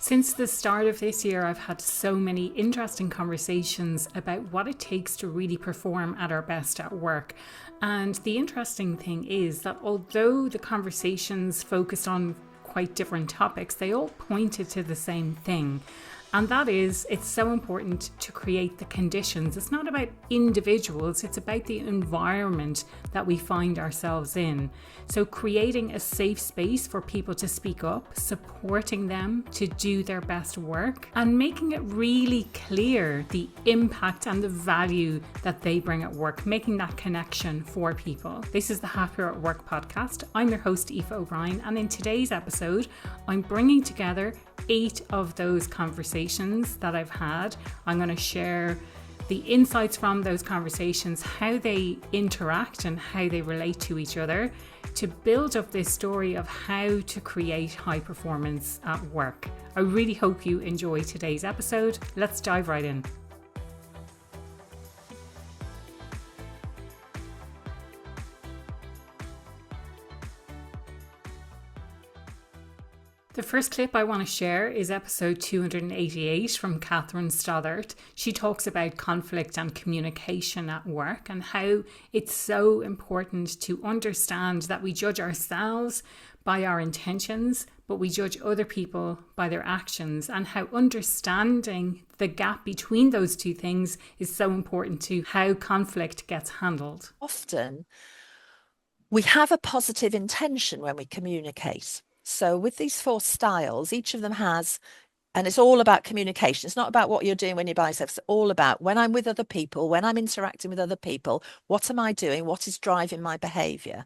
Since the start of this year, I've had so many interesting conversations about what it takes to really perform at our best at work. And the interesting thing is that although the conversations focused on quite different topics, they all pointed to the same thing. And that is, it's so important to create the conditions. It's not about individuals, it's about the environment that we find ourselves in. So creating a safe space for people to speak up, supporting them to do their best work, and making it really clear the impact and the value that they bring at work, making that connection for people. This is the Happier at Work podcast. I'm your host, Aoife O'Brien, and in today's episode, I'm bringing together 8 of those conversations that I've had. I'm going to share the insights from those conversations, how they interact and how they relate to each other, to build up this story of how to create high performance at work. I really hope you enjoy today's episode. Let's dive right in. The first clip I want to share is episode 288 from Catherine Stoddart. She talks about conflict and communication at work and how it's so important to understand that we judge ourselves by our intentions, but we judge other people by their actions, and how understanding the gap between those two things is so important to how conflict gets handled. Often we have a positive intention when we communicate. So with these 4 styles, each of them has, and it's all about communication. It's not about what you're doing when you're by yourself. It's all about when I'm with other people, when I'm interacting with other people, what am I doing? What is driving my behavior?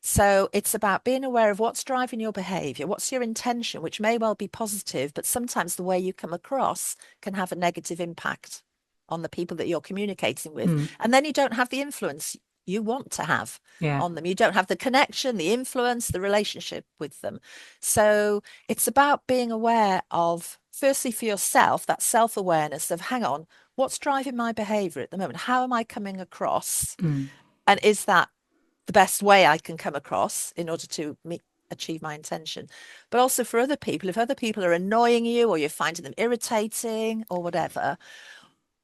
So it's about being aware of what's driving your behavior, what's your intention, which may well be positive, but sometimes the way you come across can have a negative impact on the people that you're communicating with. And then you don't have the influence you want to have on them. You don't have the connection, the influence, the relationship with them. So it's about being aware of, firstly for yourself, that self-awareness of, hang on, what's driving my behavior at the moment? How am I coming across? And is that the best way I can come across in order to achieve my intention? But also for other people, if other people are annoying you or you're finding them irritating or whatever,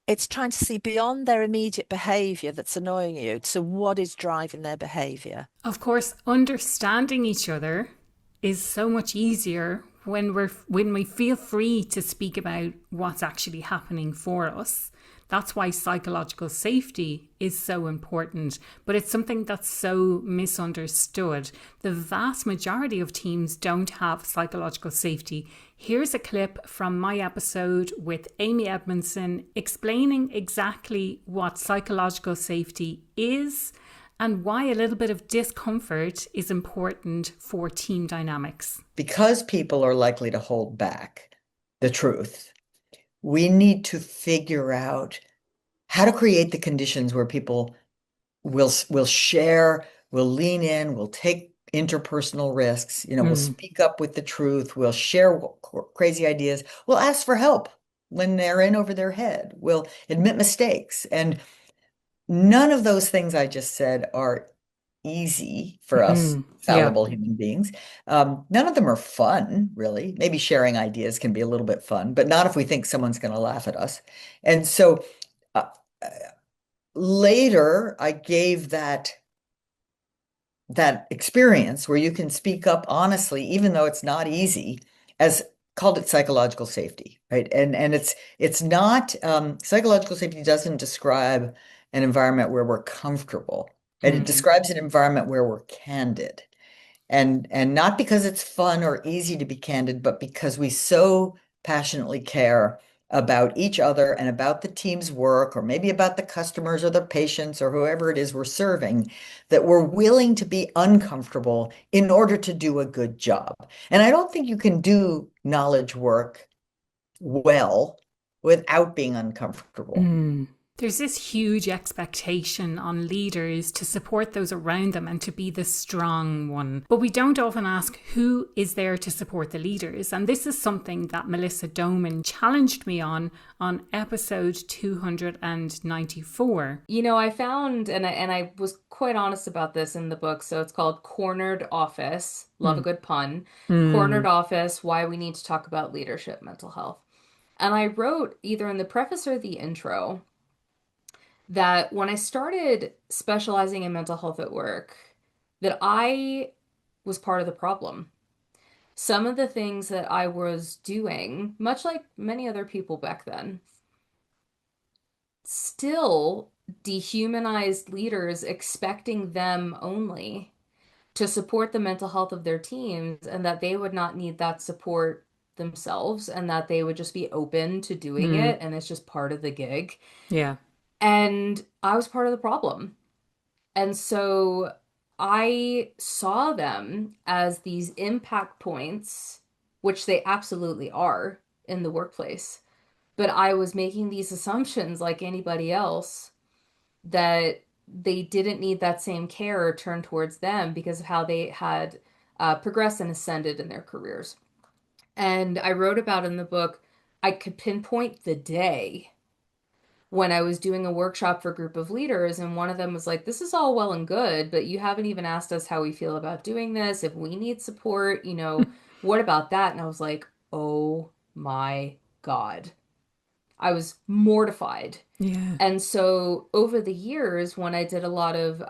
it's trying to see beyond their immediate behavior that's annoying you to what is driving their behavior. Of course, understanding each other is so much easier when we feel free to speak about what's actually happening for us. That's why psychological safety is so important, but it's something that's so misunderstood. The vast majority of teams don't have psychological safety. Here's a clip from my episode with Amy Edmondson explaining exactly what psychological safety is and why a little bit of discomfort is important for team dynamics. Because people are likely to hold back the truth, we need to figure out how to create the conditions where people will share, will lean in, will take interpersonal risks, will speak up with the truth, will share crazy ideas, will ask for help when they're in over their head, will admit mistakes. And none of those things I just said are easy for us fallible human beings. None of them are fun, really. Maybe sharing ideas can be a little bit fun, but not if we think someone's going to laugh at us. And so later, I gave that experience where you can speak up honestly, even though it's not easy, as called it psychological safety, right? And it's not psychological safety doesn't describe an environment where we're comfortable. And it describes an environment where we're candid. And not because it's fun or easy to be candid, but because we so passionately care about each other and about the team's work, or maybe about the customers or the patients or whoever it is we're serving, that we're willing to be uncomfortable in order to do a good job. And I don't think you can do knowledge work well without being uncomfortable. There's this huge expectation on leaders to support those around them and to be the strong one. But we don't often ask who is there to support the leaders. And this is something that Melissa Doman challenged me on episode 294. You know, I found, and I was quite honest about this in the book, so it's called Cornered Office. Love a good pun. Cornered Office, Why We Need to Talk About Leadership, Mental Health. And I wrote either in the preface or the intro that when I started specializing in mental health at work, that I was part of the problem. Some of the things that I was doing, much like many other people back then, still dehumanized leaders, expecting them only to support the mental health of their teams, and that they would not need that support themselves, and that they would just be open to doing it, and it's just part of the gig. Yeah. And I was part of the problem. And so I saw them as these impact points, which they absolutely are in the workplace. But I was making these assumptions like anybody else that they didn't need that same care turned towards them because of how they had progressed and ascended in their careers. And I wrote about in the book, I could pinpoint the day when I was doing a workshop for a group of leaders, and one of them was like, this is all well and good, but you haven't even asked us how we feel about doing this. If we need support, you know, what about that? And I was like, oh my God. I was mortified. Yeah. And so over the years, when I did a lot of,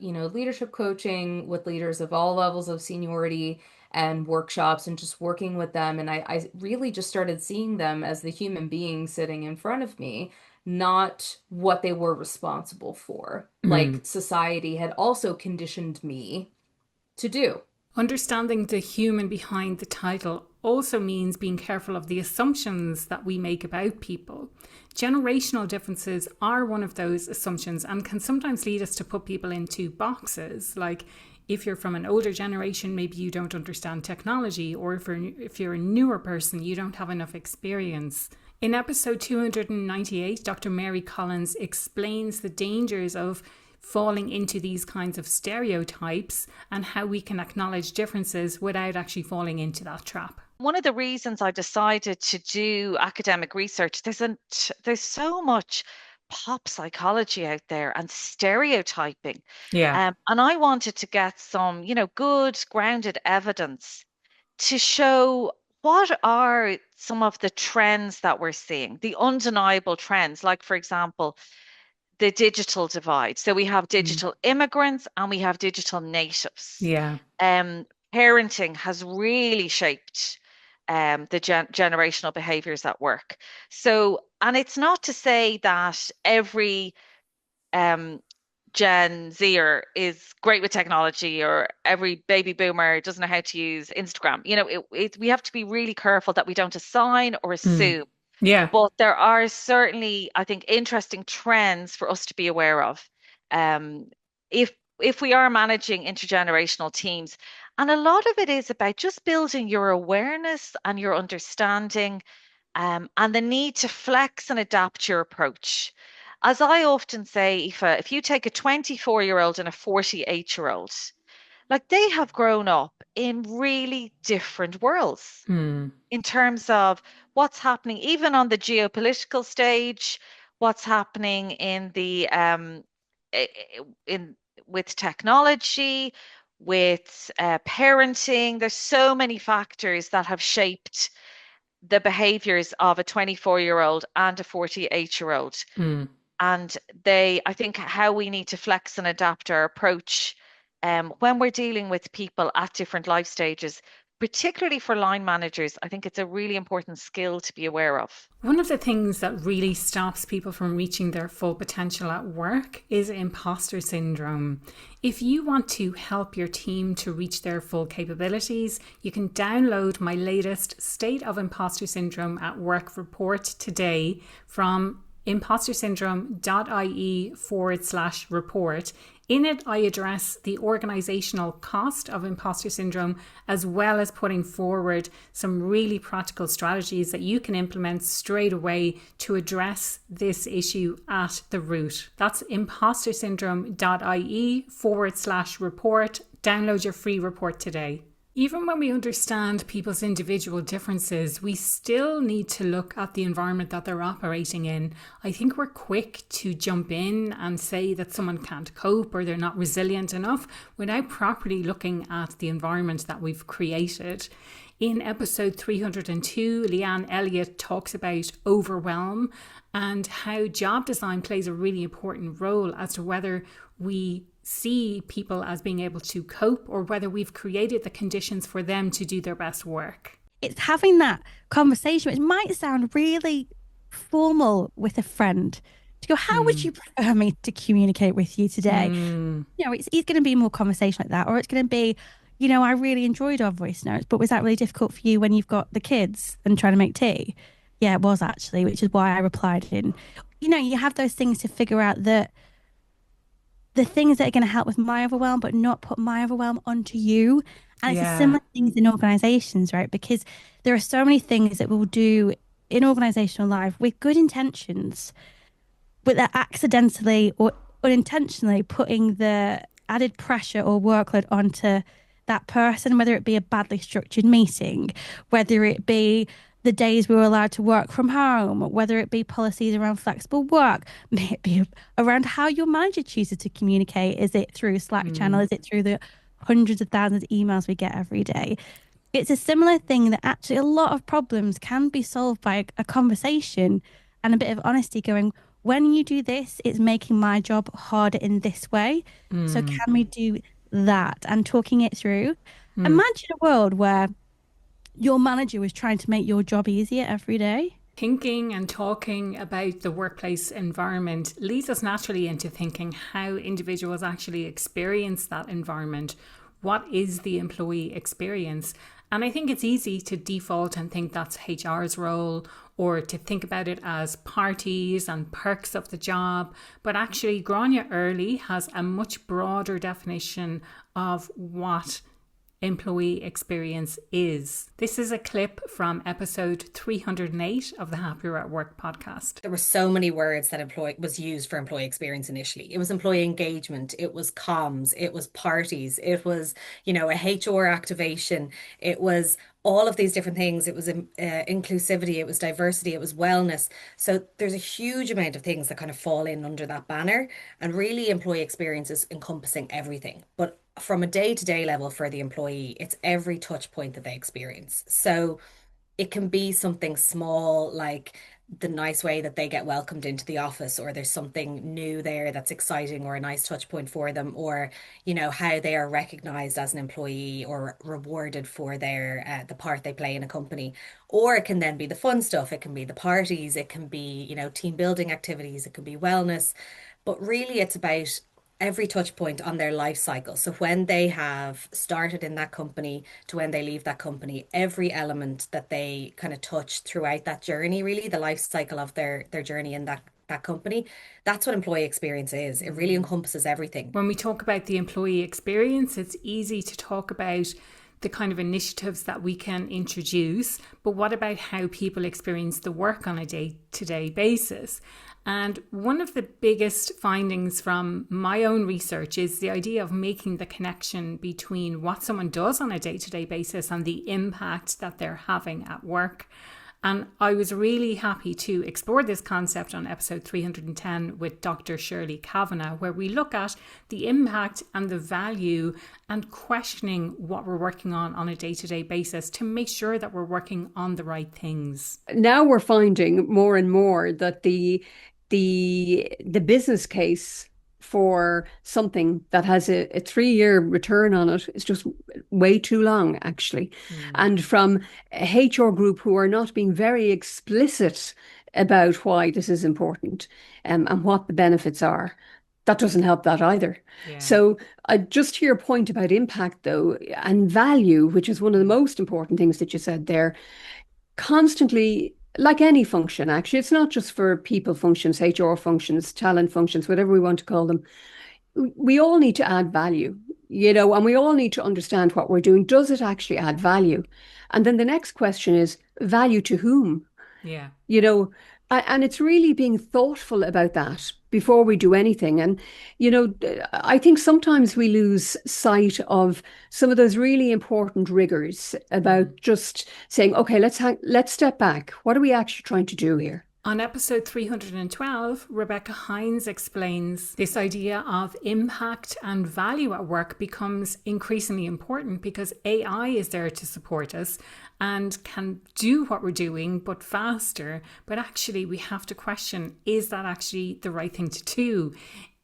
leadership coaching with leaders of all levels of seniority and workshops and just working with them, and I really just started seeing them as the human being sitting in front of me, not what they were responsible for. Like society had also conditioned me to do. Understanding the human behind the title also means being careful of the assumptions that we make about people. Generational differences are one of those assumptions and can sometimes lead us to put people into boxes. Like, if you're from an older generation, maybe you don't understand technology, or if you're a newer person, you don't have enough experience. In episode 298, Dr. Mary Collins explains the dangers of falling into these kinds of stereotypes and how we can acknowledge differences without actually falling into that trap. One of the reasons I decided to do academic research, there's so much pop psychology out there and stereotyping. Yeah. And I wanted to get some, good grounded evidence to show what are some of the trends that we're seeing, the undeniable trends, like, for example, the digital divide. So we have digital immigrants and we have digital natives. Yeah. Parenting has really shaped the generational behaviors at work. So, and it's not to say that every Gen Zer is great with technology, or every baby boomer doesn't know how to use Instagram. We have to be really careful that we don't assign or assume. Yeah. But there are certainly, I think, interesting trends for us to be aware of. If we are managing intergenerational teams, and a lot of it is about just building your awareness and your understanding, and the need to flex and adapt your approach. As I often say, Aoife, if you take a 24-year-old and a 48-year-old, like, they have grown up in really different worlds in terms of what's happening, even on the geopolitical stage, what's happening in the with technology, with parenting. There's so many factors that have shaped the behaviors of a 24-year-old and a 48-year-old. And I think how we need to flex and adapt our approach when we're dealing with people at different life stages, particularly for line managers. I think it's a really important skill to be aware of. One of the things that really stops people from reaching their full potential at work is imposter syndrome. If you want to help your team to reach their full capabilities, you can download my latest State of Imposter Syndrome at Work report today from impostersyndrome.ie/report. In it, I address the organizational cost of imposter syndrome, as well as putting forward some really practical strategies that you can implement straight away to address this issue at the root. That's impostersyndrome.ie/report. Download your free report today. Even when we understand people's individual differences, we still need to look at the environment that they're operating in. I think we're quick to jump in and say that someone can't cope or they're not resilient enough without properly looking at the environment that we've created. In episode 302, Leanne Elliott talks about overwhelm and how job design plays a really important role as to whether we see people as being able to cope or whether we've created the conditions for them to do their best work. It's having that conversation, which might sound really formal with a friend, to go, how would you prefer me to communicate with you today? You know, it's going to be more conversation like that, or it's going to be, you know, I really enjoyed our voice notes, but was that really difficult for you when you've got the kids and trying to make tea? Yeah, it was actually, which is why I replied in. You know, you have those things to figure out that the things that are going to help with my overwhelm, but not put my overwhelm onto you. And it's a similar things in organizations, right? Because there are so many things that we'll do in organizational life with good intentions, but they're accidentally or unintentionally putting the added pressure or workload onto that person, whether it be a badly structured meeting, whether it be the days we were allowed to work from home, whether it be policies around flexible work, may it be around how your manager chooses to communicate. Is it through Slack channel? Is it through the hundreds of thousands of emails we get every day? It's a similar thing that actually a lot of problems can be solved by a conversation and a bit of honesty going, when you do this, it's making my job harder in this way. So can we do that? And talking it through. Imagine a world where your manager was trying to make your job easier every day. Thinking and talking about the workplace environment leads us naturally into thinking how individuals actually experience that environment. What is the employee experience? And I think it's easy to default and think that's HR's role, or to think about it as parties and perks of the job. But actually, Grania Early has a much broader definition of what employee experience is. This is a clip from episode 308 of the Happier at Work podcast. There were so many words that was used for employee experience initially. It was employee engagement, it was comms, it was parties, it was, you know, a HR activation, it was all of these different things. It was inclusivity, it was diversity, it was wellness. So there's a huge amount of things that kind of fall in under that banner, and really employee experience is encompassing everything. But from a day-to-day level for the employee, it's every touch point that they experience. So it can be something small, like the nice way that they get welcomed into the office, or there's something new there that's exciting or a nice touch point for them, or, you know, how they are recognized as an employee or rewarded for their the part they play in a company. Or it can then be the fun stuff. It can be the parties, it can be, you know, team building activities, it can be wellness. But really it's about every touch point on their life cycle. So when they have started in that company to when they leave that company, every element that they kind of touch throughout that journey, really the life cycle of their journey in that company, that's what employee experience is. It really encompasses everything. When we talk about the employee experience, it's easy to talk about the kind of initiatives that we can introduce, but what about how people experience the work on a day-to-day basis? And one of the biggest findings from my own research is the idea of making the connection between what someone does on a day-to-day basis and the impact that they're having at work. And I was really happy to explore this concept on episode 310 with Dr. Shirley Kavanagh, where we look at the impact and the value and questioning what we're working on a day-to-day basis to make sure that we're working on the right things. Now we're finding more and more that the business case for something that has a 3-year return on it is just way too long, actually. And from a HR group who are not being very explicit about why this is important and what the benefits are, that doesn't help that either. Yeah. So just to your point about impact, though, and value, which is one of the most important things that you said there, constantly like any function, actually, it's not just for people functions, HR functions, talent functions, whatever we want to call them. We all need to add value, and we all need to understand what we're doing. Does it actually add value? And then the next question is value to whom? Yeah. And it's really being thoughtful about that before we do anything. And, I think sometimes we lose sight of some of those really important rigors about just saying, okay, let's step back. What are we actually trying to do here? On episode 312, Rebecca Hines explains this idea of impact and value at work becomes increasingly important because AI is there to support us and can do what we're doing, but faster. But actually, we have to question, is that actually the right thing to do?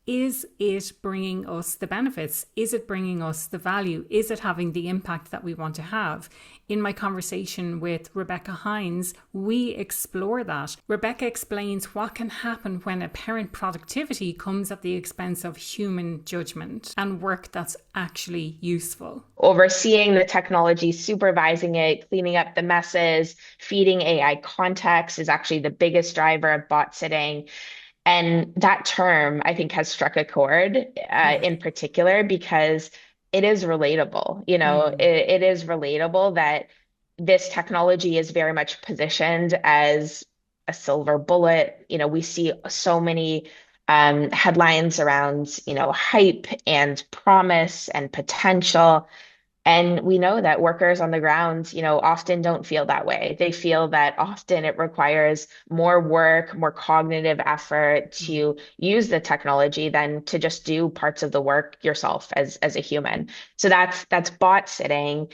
Is it bringing us the benefits? Is it bringing us the value? Is it having the impact that we want to have? In my conversation with Rebecca Hines, we explore that. Rebecca explains what can happen when apparent productivity comes at the expense of human judgment and work that's actually useful. Overseeing the technology, supervising it, cleaning up the messes, feeding AI context is actually the biggest driver of bot sitting. And that term, I think, has struck a chord in particular because it is relatable. It is relatable that this technology is very much positioned as a silver bullet. We see so many headlines around, hype and promise and potential. And we know that workers on the ground, often don't feel that way. They feel that often it requires more work, more cognitive effort to use the technology than to just do parts of the work yourself as a human. So that's bot sitting.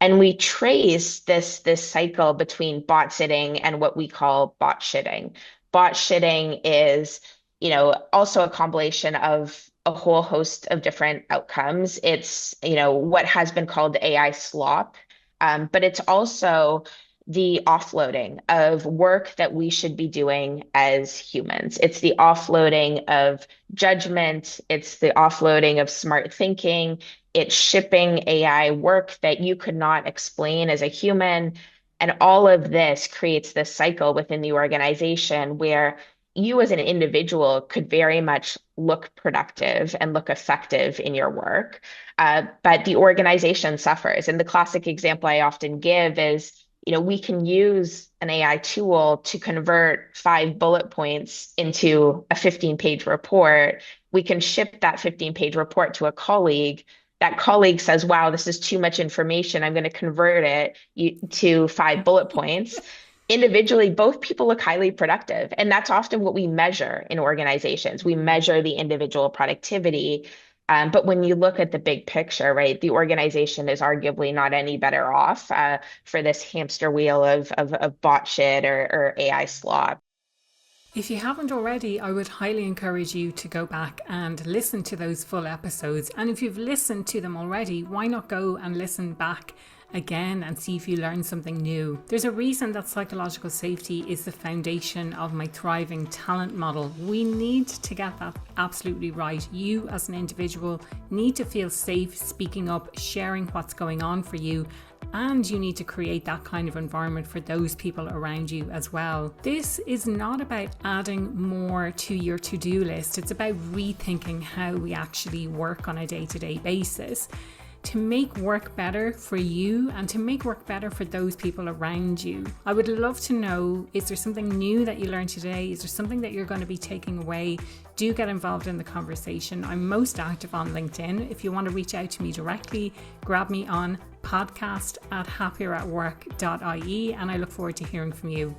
And we trace this cycle between bot sitting and what we call bot shitting. Bot shitting is, also a compilation of a whole host of different outcomes. It's, what has been called the AI slop, but it's also the offloading of work that we should be doing as humans. It's the offloading of judgment. It's the offloading of smart thinking. It's shipping AI work that you could not explain as a human. And all of this creates this cycle within the organization where you as an individual could very much look productive and look effective in your work, but the organization suffers. And the classic example I often give is, we can use an AI tool to convert 5 bullet points into a 15-page report. We can ship that 15-page report to a colleague. That colleague says, wow, this is too much information. I'm going to convert it to 5 bullet points. Individually, both people look highly productive. And that's often what we measure in organizations. We measure the individual productivity. But when you look at the big picture, right, the organization is arguably not any better off for this hamster wheel of bot shit or AI slop. If you haven't already, I would highly encourage you to go back and listen to those full episodes. And if you've listened to them already, why not go and listen back again and see if you learn something new. There's a reason that psychological safety is the foundation of my thriving talent model. We need to get that absolutely right. You as an individual need to feel safe speaking up, sharing what's going on for you, and you need to create that kind of environment for those people around you as well. This is not about adding more to your to-do list. It's about rethinking how we actually work on a day-to-day basis to make work better for you and to make work better for those people around you. I would love to know, is there something new that you learned today? Is there something that you're going to be taking away? Do get involved in the conversation. I'm most active on LinkedIn. If you want to reach out to me directly, grab me on podcast@happieratwork.ie, and I look forward to hearing from you.